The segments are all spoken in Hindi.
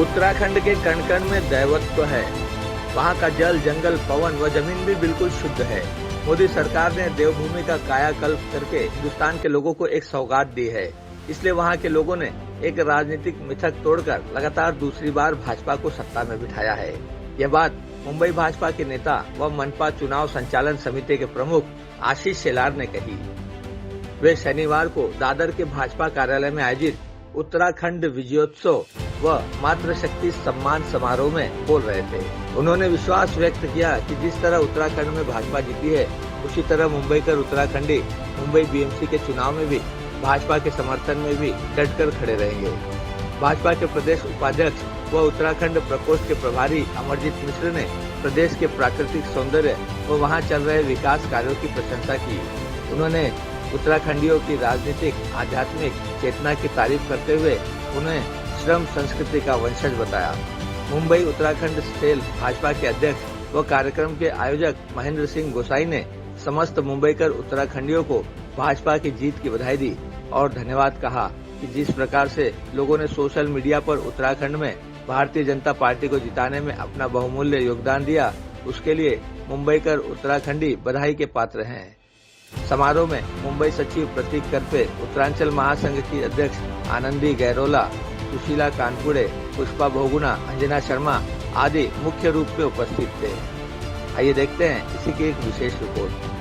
उत्तराखंड के कण कण में दैवत्व है। वहाँ का जल, जंगल, पवन व जमीन भी बिल्कुल शुद्ध है। मोदी सरकार ने देवभूमि का कायाकल्प करके हिंदुस्तान के लोगों को एक सौगात दी है। इसलिए वहाँ के लोगों ने एक राजनीतिक मिथक तोड़कर लगातार दूसरी बार भाजपा को सत्ता में बिठाया है। यह बात मुंबई भाजपा के नेता व मनपा चुनाव संचालन समिति के प्रमुख आशीष शेलार ने कही। वे शनिवार को दादर के भाजपा कार्यालय में आयोजित उत्तराखंड विजयोत्सव व मातृशक्ति सम्मान समारोह में बोल रहे थे। उन्होंने विश्वास व्यक्त किया कि जिस तरह उत्तराखंड में भाजपा जीती है, उसी तरह मुंबईकर उत्तराखंडी मुंबई बीएमसी के चुनाव में भी भाजपा के समर्थन में भी डटकर खड़े रहेंगे। भाजपा के प्रदेश उपाध्यक्ष व उत्तराखंड प्रकोष्ठ के प्रभारी अमरजीत मिश्र ने प्रदेश के प्राकृतिक सौंदर्य व वहाँ चल रहे विकास कार्यों की प्रशंसा की। उन्होंने उत्तराखंडियों की राजनीतिक आध्यात्मिक चेतना की तारीफ करते हुए उन्हें श्रम संस्कृति का वंशज बताया। मुंबई उत्तराखंड सेल भाजपा के अध्यक्ष व कार्यक्रम के आयोजक महेंद्र सिंह गोसाई ने समस्त मुंबईकर उत्तराखंडियों को भाजपा की जीत की बधाई दी और धन्यवाद कहा कि जिस प्रकार से लोगों ने सोशल मीडिया पर उत्तराखंड में भारतीय जनता पार्टी को जिताने में अपना बहुमूल्य योगदान दिया, उसके लिए मुंबईकर उत्तराखंडी बधाई के पात्र हैं। समारोह में मुंबई सचिव प्रतीक करपे, उत्तरांचल महासंघ की अध्यक्ष आनंदी गैरोला, सुशीला कानपुरे, पुष्पा बहुगुणा, अंजना शर्मा आदि मुख्य रूप में उपस्थित थे। आइए देखते हैं इसी की एक विशेष रिपोर्ट।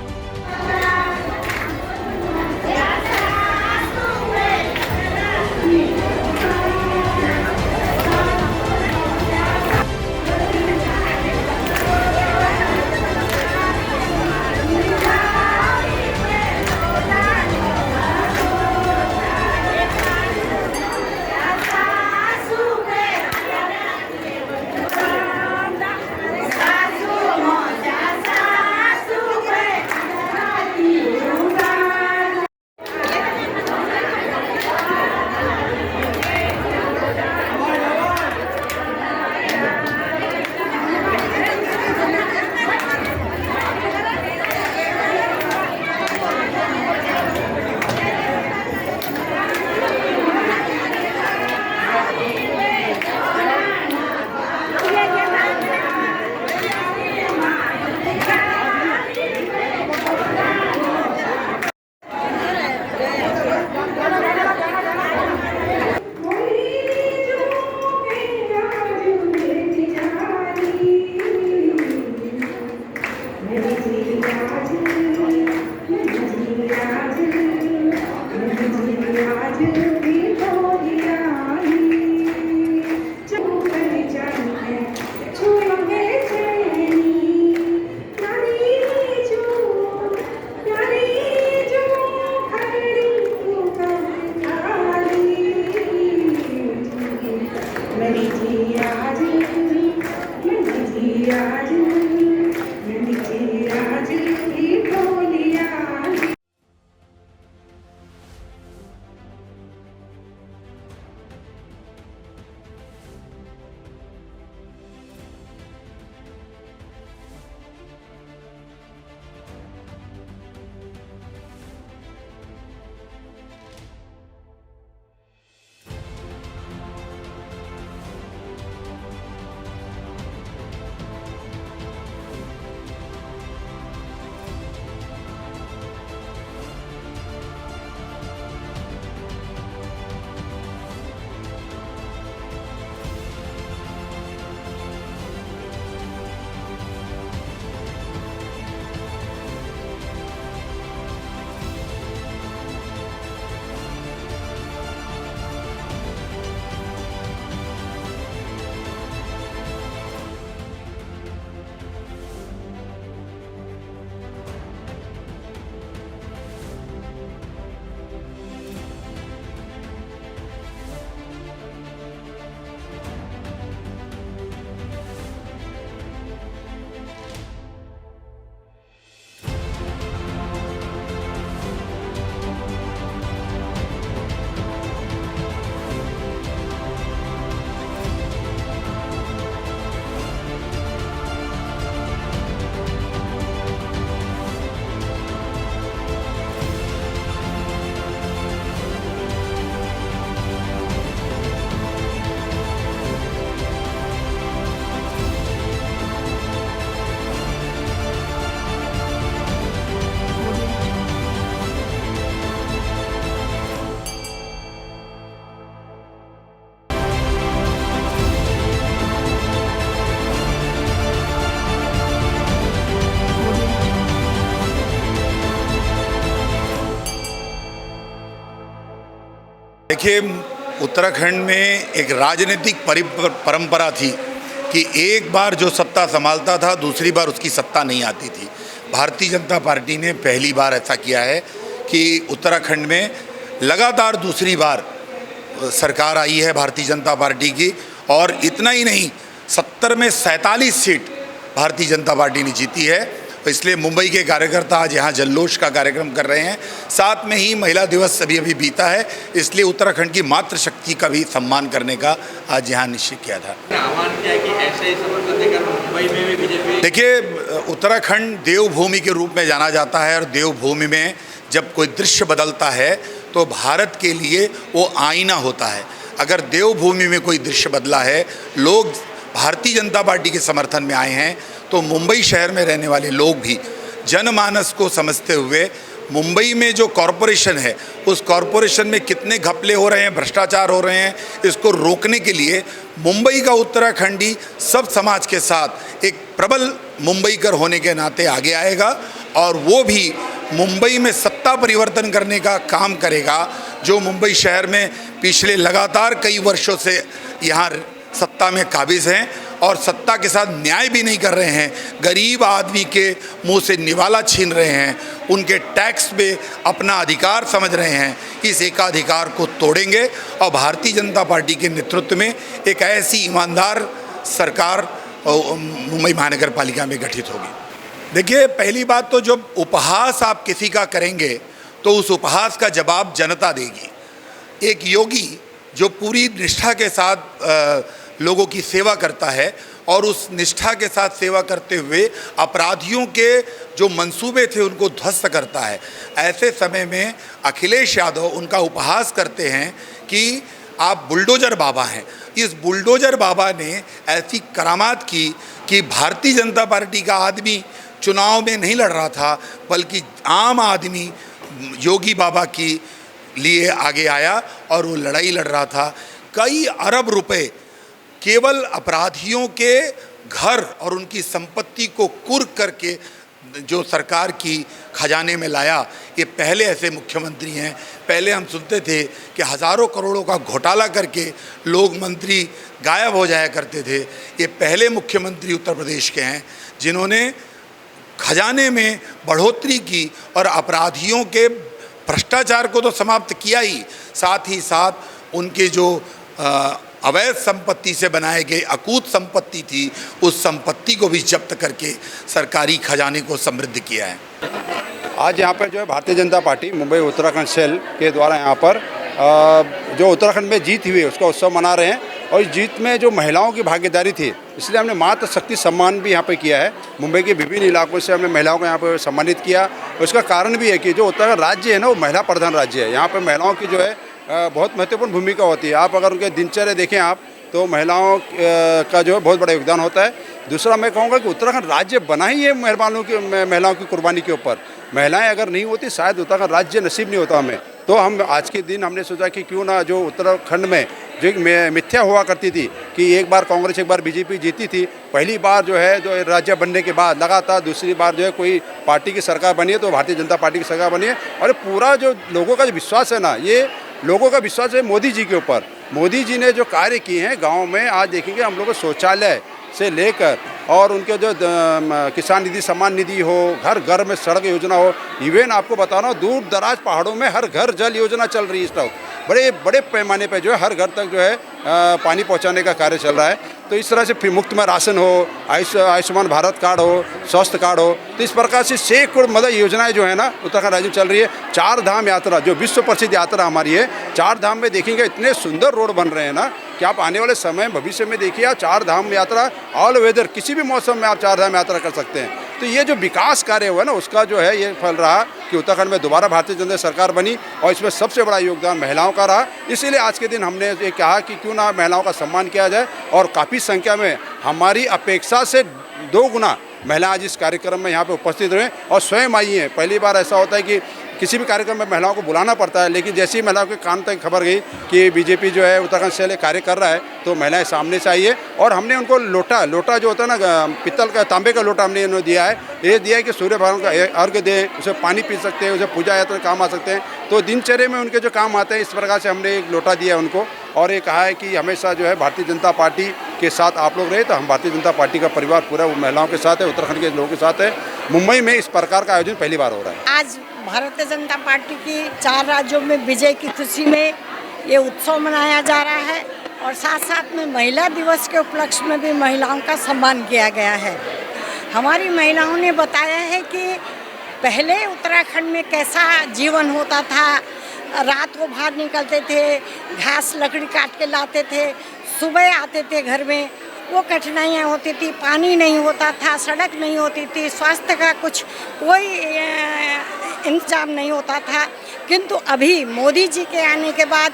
देखिए, उत्तराखंड में एक राजनीतिक परंपरा थी कि एक बार जो सत्ता संभालता था दूसरी बार उसकी सत्ता नहीं आती थी। भारतीय जनता पार्टी ने पहली बार ऐसा किया है कि उत्तराखंड में लगातार दूसरी बार सरकार आई है भारतीय जनता पार्टी की, और इतना ही नहीं, 70 में 47 सीट भारतीय जनता पार्टी ने जीती है। तो इसलिए मुंबई के कार्यकर्ता आज यहाँ जल्लोष का कार्यक्रम कर रहे हैं। साथ में ही महिला दिवस अभी बीता है, इसलिए उत्तराखंड की मातृशक्ति का भी सम्मान करने का आज यहाँ निश्चय किया था। आह्वान किया कि ऐसे ही समर्थन देकर मुंबई में भी बीजेपी। देखिए, उत्तराखंड देवभूमि के रूप में जाना जाता है, और देवभूमि में जब कोई दृश्य बदलता है तो भारत के लिए वो आईना होता है। अगर देवभूमि में कोई दृश्य बदला है, लोग भारतीय जनता पार्टी के समर्थन में आए हैं, तो मुंबई शहर में रहने वाले लोग भी जनमानस को समझते हुए मुंबई में जो कॉरपोरेशन है, उस कॉरपोरेशन में कितने घपले हो रहे हैं, भ्रष्टाचार हो रहे हैं, इसको रोकने के लिए मुंबई का उत्तराखंडी सब समाज के साथ एक प्रबल मुंबईकर होने के नाते आगे आएगा, और वो भी मुंबई में सत्ता परिवर्तन करने का काम करेगा। जो मुंबई शहर में पिछले लगातार कई वर्षों से यहाँ सत्ता में काबिज हैं और सत्ता के साथ न्याय भी नहीं कर रहे हैं, गरीब आदमी के मुंह से निवाला छीन रहे हैं, उनके टैक्स पे अपना अधिकार समझ रहे हैं, इस एकाधिकार को तोड़ेंगे और भारतीय जनता पार्टी के नेतृत्व में एक ऐसी ईमानदार सरकार मुंबई महानगर पालिका में गठित होगी। देखिए, पहली बात तो जब उपहास आप किसी का करेंगे तो उस उपहास का जवाब जनता देगी। एक योगी जो पूरी निष्ठा के साथ लोगों की सेवा करता है और उस निष्ठा के साथ सेवा करते हुए अपराधियों के जो मंसूबे थे उनको ध्वस्त करता है, ऐसे समय में अखिलेश यादव उनका उपहास करते हैं कि आप बुलडोजर बाबा हैं। इस बुलडोजर बाबा ने ऐसी करामात की कि भारतीय जनता पार्टी का आदमी चुनाव में नहीं लड़ रहा था, बल्कि आम आदमी योगी बाबा की लिए आगे आया और वो लड़ाई लड़ रहा था। कई अरब रुपए केवल अपराधियों के घर और उनकी संपत्ति को कुर्क करके जो सरकार की खजाने में लाया, ये पहले ऐसे मुख्यमंत्री हैं। पहले हम सुनते थे कि हज़ारों करोड़ों का घोटाला करके लोग मंत्री गायब हो जाया करते थे। ये पहले मुख्यमंत्री उत्तर प्रदेश के हैं जिन्होंने खजाने में बढ़ोतरी की और अपराधियों के भ्रष्टाचार को तो समाप्त किया ही, साथ ही साथ उनके जो अवैध संपत्ति से बनाए गए अकूत संपत्ति थी, उस संपत्ति को भी जब्त करके सरकारी खजाने को समृद्ध किया है। आज यहाँ पर जो है भारतीय जनता पार्टी मुंबई उत्तराखंड सेल के द्वारा यहाँ पर जो उत्तराखंड में जीत हुई है उसका उत्सव मना रहे हैं, और इस जीत में जो महिलाओं की भागीदारी थी इसलिए हमने मातृ शक्ति सम्मान भी यहाँ पर किया है। मुंबई के विभिन्न इलाकों से हमने महिलाओं को यहाँ पर सम्मानित किया। उसका कारण भी है कि जो उत्तराखंड राज्य है ना, वो महिला प्रधान राज्य है। यहाँ पर महिलाओं की जो है बहुत महत्वपूर्ण भूमिका होती है। आप अगर उनके दिनचर्या देखें आप तो महिलाओं का जो है बहुत बड़ा योगदान होता है। दूसरा मैं कहूँगा कि उत्तराखंड राज्य बना ही है महिलाओं की कुर्बानी के ऊपर। महिलाएं अगर नहीं होती शायद उत्तराखंड राज्य नसीब नहीं होता हमें। तो हम आज के दिन हमने सोचा कि क्यों ना जो उत्तराखंड में जो एक मिथ्या हुआ करती थी कि एक बार कांग्रेस एक बार बीजेपी जीती थी, पहली बार जो है जो राज्य बनने के बाद लगातार दूसरी बार जो है कोई पार्टी की सरकार बनी है तो भारतीय जनता पार्टी की सरकार बनी है। और पूरा जो लोगों का जो विश्वास है ना, ये लोगों का विश्वास है मोदी जी के ऊपर। मोदी जी ने जो कार्य किए हैं गाँव में, आज देखेंगे हम लोग शौचालय से लेकर और उनके जो किसान निधि सम्मान निधि हो, घर घर में सड़क योजना हो, इवन आपको बता रहा हूँ दूर दराज पहाड़ों में हर घर जल योजना चल रही है। इस वक्त बड़े बड़े पैमाने पे जो है हर घर तक जो है पानी पहुंचाने का कार्य चल रहा है। तो इस तरह से फिर मुफ्त में राशन हो, आयुष्मान भारत कार्ड हो, स्वास्थ्य कार्ड हो, तो इस प्रकार से सैकड़ों मतलब योजनाएं जो है ना उत्तराखंड राज्य में चल रही है। 4 धाम यात्रा जो विश्व प्रसिद्ध यात्रा हमारी है, 4 धाम में देखेंगे इतने सुंदर रोड बन रहे हैं ना कि आप आने वाले समय भविष्य में देखिए आप 4 धाम यात्रा ऑल वेदर किसी भी मौसम में आप 4 धाम यात्रा कर सकते हैं। तो ये जो विकास कार्य हुआ ना उसका जो है ये फल रहा कि उत्तराखंड में दोबारा भारतीय जनता सरकार बनी और इसमें सबसे बड़ा योगदान महिलाओं का रहा। इसीलिए आज के दिन हमने ये कहा कि क्यों ना महिलाओं का सम्मान किया जाए, और काफ़ी संख्या में हमारी अपेक्षा से 2 गुना महिला आज इस कार्यक्रम में यहाँ पे उपस्थित रहे और स्वयं आई हैं। पहली बार ऐसा होता है कि किसी भी कार्यक्रम में महिलाओं को बुलाना पड़ता है, लेकिन जैसे ही महिलाओं के कान तक खबर गई कि बीजेपी जो है उत्तराखंड सेल कार्य कर रहा है तो महिलाएं सामने से आई है और हमने उनको लोटा जो होता है ना पित्तल का तांबे का लोटा हमने इन्होंने दिया है। ये दिया है कि सूर्य भगवान का अर्घ्य दें, उसे पानी पी सकते हैं, उसे पूजा यात्रा काम आ सकते हैं, तो दिनचर्या में उनके जो काम आते हैं इस प्रकार से हमने एक लोटा दिया उनको। और ये कहा है कि हमेशा जो है भारतीय जनता पार्टी के साथ आप लोग रहे, तो हम भारतीय जनता पार्टी का परिवार पूरा महिलाओं के साथ है, उत्तराखंड के लोगों के साथ है। मुंबई में इस प्रकार का आयोजन पहली बार हो रहा है। आज भारतीय जनता पार्टी की 4 राज्यों में विजय की खुशी में ये उत्सव मनाया जा रहा है और साथ साथ में महिला दिवस के उपलक्ष्य में भी महिलाओं का सम्मान किया गया है। हमारी महिलाओं ने बताया है कि पहले उत्तराखंड में कैसा जीवन होता था। रात को बाहर निकलते थे, घास लकड़ी काट के लाते थे, सुबह आते थे घर में, वो कठिनाइयाँ होती थी, पानी नहीं होता था, सड़क नहीं होती थी, स्वास्थ्य का कुछ कोई इंतजाम नहीं होता था। किंतु अभी मोदी जी के आने के बाद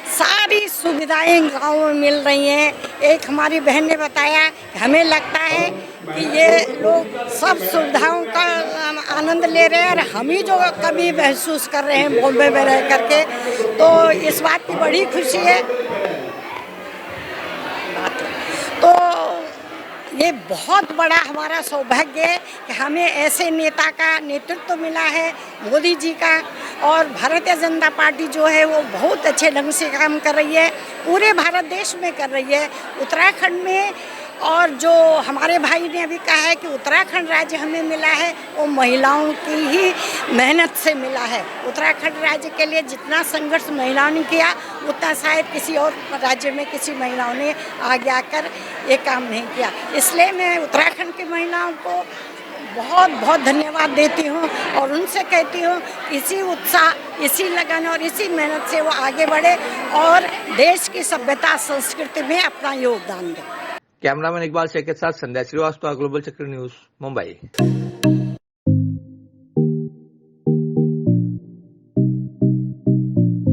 सारी सुविधाएं गाँव में मिल रही हैं। एक हमारी बहन ने बताया कि हमें लगता है कि ये लोग सब सुविधाओं का आनंद ले रहे हैं और हम ही जो कभी महसूस कर रहे हैं बॉम्बे में रह करके, तो इस बात की बड़ी खुशी है। तो ये बहुत बड़ा हमारा सौभाग्य है कि हमें ऐसे नेता का नेतृत्व मिला है, मोदी जी का। और भारतीय जनता पार्टी जो है वो बहुत अच्छे ढंग से काम कर रही है, पूरे भारत देश में कर रही है, उत्तराखंड में। और जो हमारे भाई ने अभी कहा है कि उत्तराखंड राज्य हमें मिला है, वो महिलाओं की ही मेहनत से मिला है। उत्तराखंड राज्य के लिए जितना संघर्ष महिलाओं ने किया उतना शायद किसी और राज्य में किसी महिलाओं ने आगे आकर ये काम नहीं किया। इसलिए मैं उत्तराखंड की महिलाओं को बहुत बहुत धन्यवाद देती हूँ और उनसे कहती हूँ इसी उत्साह, इसी लगन और इसी मेहनत से वो आगे बढ़े और देश की सभ्यता संस्कृति में अपना योगदान दें। कैमरामैन इकबाल शेख के साथ संध्या श्रीवास्तव, ग्लोबल चक्र न्यूज, मुंबई।